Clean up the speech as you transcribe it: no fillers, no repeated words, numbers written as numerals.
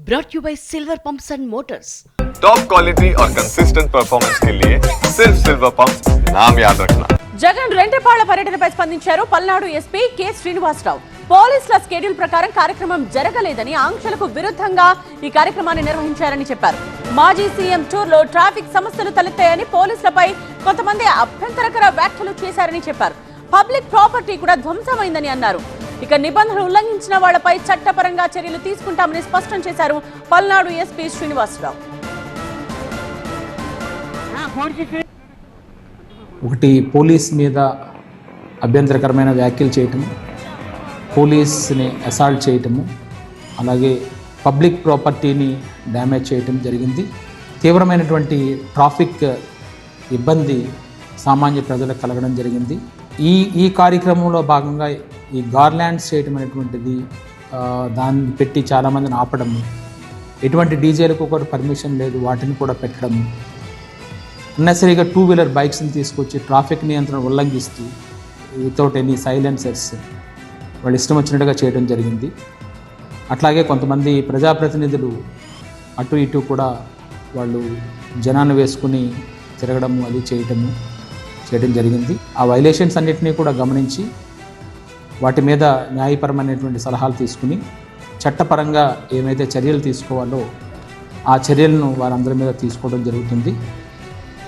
brought to you by Silver Pumps and Motors. Top quality और consistent performance के लिए सिर्फ सिल्वर पंप्स नाम याद रखना. జగన్ రెంటపాళ్ల పర్యటనపై స్పందించారు పల్నాడు ఎస్పీ కె శ్రీనివాసరావు. పోలీసుల స్కెడ్యూల్ ప్రకారం కార్యక్రమం జరగలేదని, ఆంక్షలకు విరుద్ధంగా ఈ కార్యక్రమాన్ని నిర్వహించారని చెప్పారు. మాజీ సీఎం టూర్లో ట్రాఫిక్ సమస్యలు తలెత్తాయని, పోలీసులపై కొంతమంది అభ్యంతరకర వ్యాఖ్యలు చేశారని చెప్పారు. పబ్లిక్ ప్రాపర్టీ కూడా ధ్వంసమైందని అన్నారు. ఇక నిబంధనలు ఉల్లంఘించిన వాళ్లపై చట్టపరంగా చర్యలు తీసుకుంటామని స్పష్టం చేశారు పల్నాడు ఎస్పీ శ్రీనివాసరావు. ఒకటి, పోలీస్ మీద అభ్యంతరకరమైన వ్యాఖ్యలు చేయటము, పోలీస్ని అసాల్ట్ చేయటము, అలాగే పబ్లిక్ ప్రాపర్టీని డ్యామేజ్ చేయటం జరిగింది. తీవ్రమైనటువంటి ట్రాఫిక్ ఇబ్బంది సామాన్య ప్రజలకు కలగడం జరిగింది. ఈ కార్యక్రమంలో భాగంగా ఈ గార్లాండ్స్ చేయటం అనేటువంటిది, దాన్ని పెట్టి చాలామందిని ఆపడము, ఎటువంటి డీజేలకు కూడా పర్మిషన్ లేదు, వాటిని కూడా పెట్టడము, అన్నెసరీగా 2-వీలర్ బైక్స్ని తీసుకొచ్చి ట్రాఫిక్ నియంత్రణ ఉల్లంఘిస్తూ వితౌట్ ఎనీ సైలెన్సర్స్ వాళ్ళు ఇష్టం వచ్చినట్టుగా చేయడం జరిగింది. అట్లాగే కొంతమంది ప్రజాప్రతినిధులు అటు ఇటు కూడా వాళ్ళు జనాన్ని వేసుకుని తిరగడము, అది చేయడం జరిగింది. ఆ వైలేషన్స్ అన్నిటినీ కూడా గమనించి వాటి మీద న్యాయపరమైనటువంటి సలహాలు తీసుకుని చట్టపరంగా ఏమైతే చర్యలు తీసుకోవాలో ఆ చర్యలను వారందరి మీద తీసుకోవడం జరుగుతుంది.